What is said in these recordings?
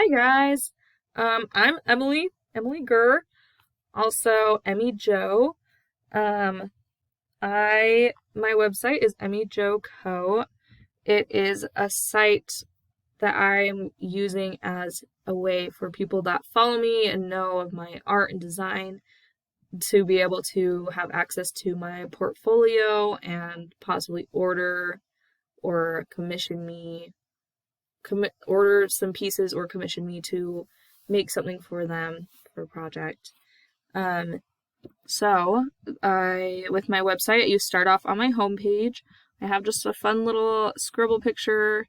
Hi guys. I'm Emily Gurr, also Emmy Joe. Um, my website is Emmy Joe Co. It is a site that I'm using as a way for people that follow me and know of my art and design to be able to have access to my portfolio and possibly order or commission me order some pieces or commission me to make something for them for a project. Um, so with my website, you start off on my homepage. I have just a fun little scribble picture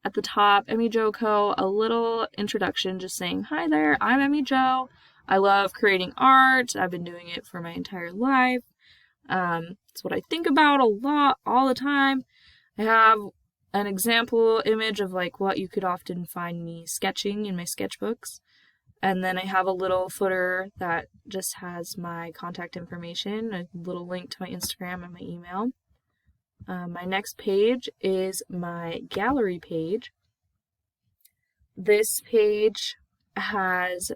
at the top, Emmy Jo Co. A little introduction, just saying, "Hi there, I'm Emmy Jo. I love creating art. I've been doing it for my entire life. It's what I think about a lot, all the time. I have an example image of like what you could often find me sketching in my sketchbooks. And then I have a little footer that just has my contact information, a little link to my Instagram and my email. My next page is my gallery page. This page has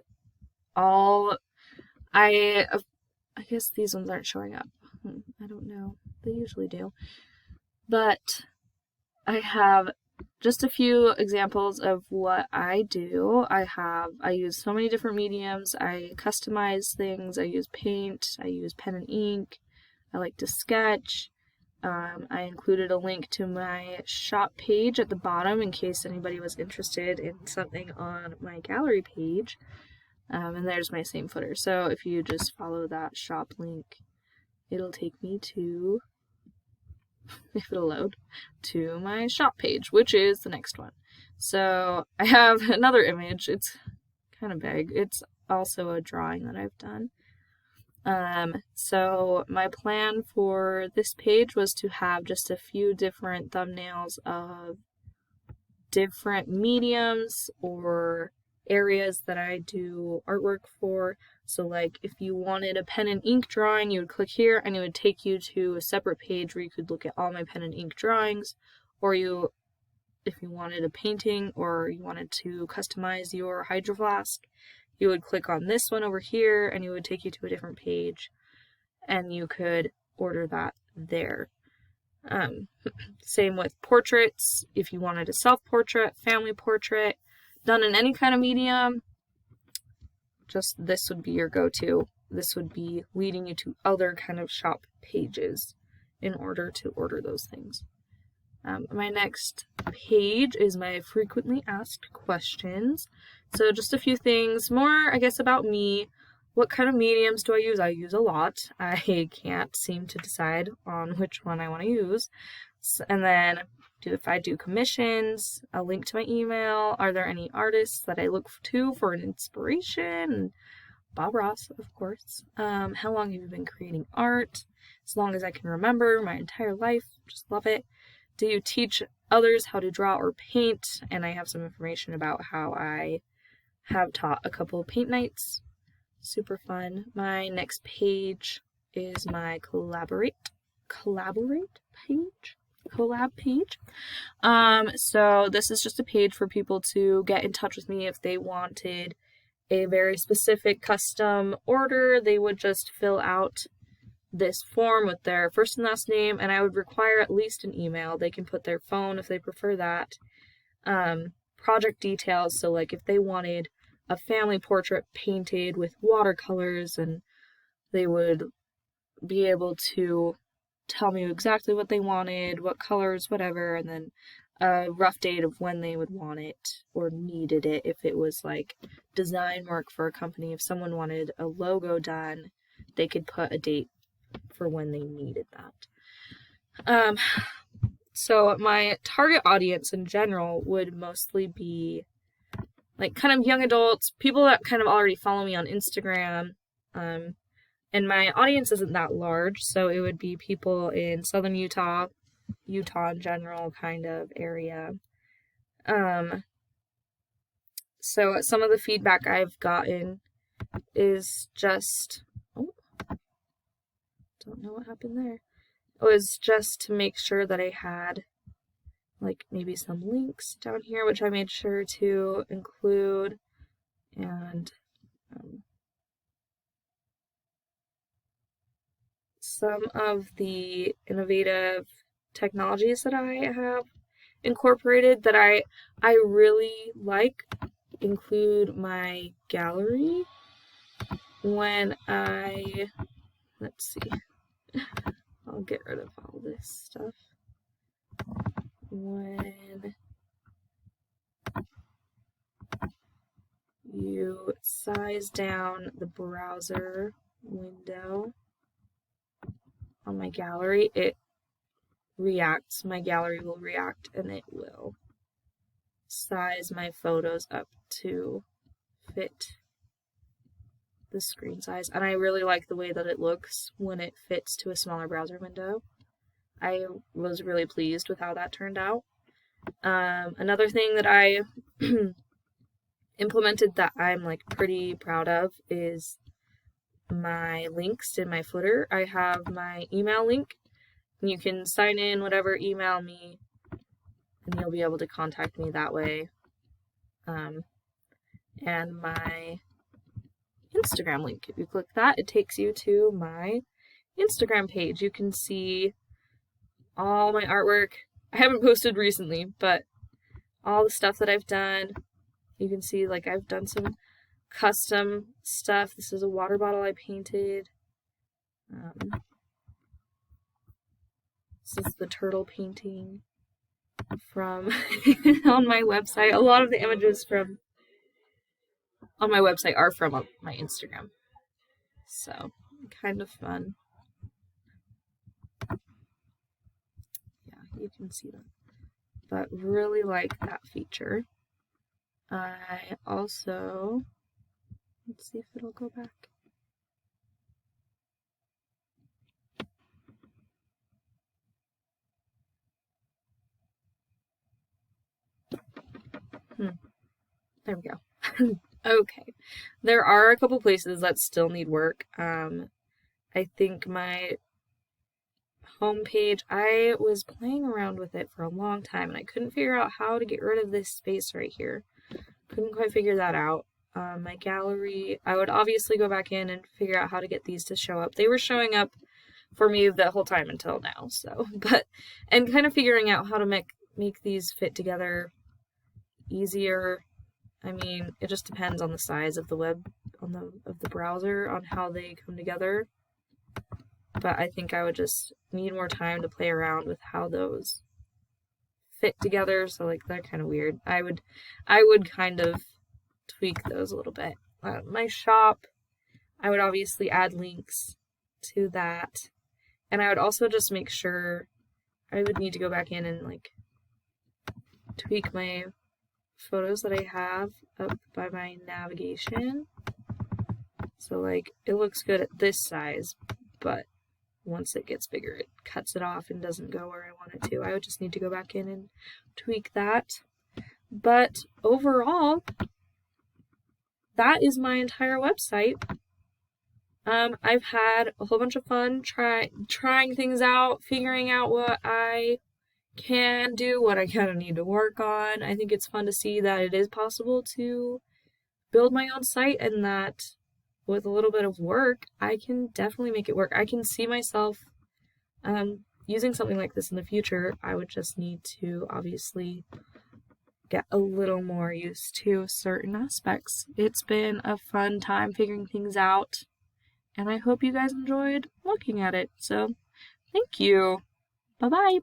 all, I guess these ones aren't showing up. I don't know. They usually do. But I have just a few examples of what I do. I use so many different mediums. I customize things. I use paint. I use pen and ink. I like to sketch. I included a link to my shop page at the bottom in case anybody was interested in something on my gallery page. And there's my same footer. So if you just follow that shop link, it'll take me to, if it'll load, to my shop page, which is the next one. So I have another image. It's kind of big. It's also a drawing that I've done. So my plan for this page was to have just a few different thumbnails of different mediums or areas that I do artwork for. So like if you wanted a pen and ink drawing, you would click here and it would take you to a separate page where you could look at all my pen and ink drawings. Or if you wanted a painting or you wanted to customize your hydro flask, you would click on this one over here and it would take you to a different page and you could order that there. Same with portraits. If you wanted a self-portrait, family portrait, done in any kind of medium, just this would be your go-to. This would be leading you to other kind of shop pages in order to order those things. My next page is my frequently asked questions. So just a few things more, I guess, about me. What kind of mediums do I use? I use a lot. I can't seem to decide on which one I want to use. And then if I do commissions, a link to my email. Are there any artists that I look to for an inspiration? Bob Ross, of course. How long have you been creating art? As long as I can remember, my entire life. Just love it. Do you teach others how to draw or paint? And I have some information about how I have taught a couple of paint nights. Super fun. My next page is my collab page. So this is just a page for people to get in touch with me if they wanted a very specific custom order. They would just fill out this form with their first and last name, and I would require at least an email. They can put their phone if they prefer that. Project details, so like if they wanted a family portrait painted with watercolors, and they would be able to tell me exactly what they wanted, what colors, whatever, and then a rough date of when they would want it or needed it. If it was like design work for a company, if someone wanted a logo done, they could put a date for when they needed that. So my target audience in general would mostly be like kind of young adults, people that kind of already follow me on Instagram. And my audience isn't that large, so it would be people in southern Utah in general kind of area. So some of the feedback I've gotten is just, don't know what happened there. It was just to make sure that I had like maybe some links down here, which I made sure to include, and some of the innovative technologies that I have incorporated that I really like include my gallery. When let's see, I'll get rid of all this stuff. When you size down the browser window on my gallery, it reacts. My gallery will react and it will size my photos up to fit the screen size. And I really like the way that it looks when it fits to a smaller browser window. I was really pleased with how that turned out. Another thing that I implemented that I'm like pretty proud of is my links in my footer. I have my email link, and you can sign in, whatever, email me, and you'll be able to contact me that way. And my Instagram link, if you click that, it takes you to my Instagram page. You can see all my artwork. I haven't posted recently, but all the stuff that I've done. You can see, like, I've done some custom stuff. This is a water bottle I painted. This is the turtle painting from on my website. A lot of the images from on my website are from my Instagram. So, kind of fun. Yeah, you can see them. But really like that feature. I also, let's see if it'll go back. There we go. Okay. There are a couple places that still need work. I think my homepage, I was playing around with it for a long time and I couldn't figure out how to get rid of this space right here. Couldn't quite figure that out. My gallery, I would obviously go back in and figure out how to get these to show up. They were showing up for me the whole time until now, so, and kind of figuring out how to make these fit together easier. I mean, it just depends on the size of the of the browser, on how they come together. But I think I would just need more time to play around with how those fit together. So like they're kind of weird. I would kind of tweak those a little bit. My shop, I would obviously add links to that. And I would also just make sure, I would need to go back in and like tweak my photos that I have up by my navigation. So like it looks good at this size, but once it gets bigger, it cuts it off and doesn't go where I want it to. I would just need to go back in and tweak that. But overall, that is my entire website. I've had a whole bunch of fun trying things out, figuring out what I can do, what I kind of need to work on. I think it's fun to see that it is possible to build my own site, and that with a little bit of work, I can definitely make it work. I can see myself using something like this in the future. I would just need to obviously get a little more used to certain aspects. It's been a fun time figuring things out, and I hope you guys enjoyed looking at it. So, thank you. Bye-bye.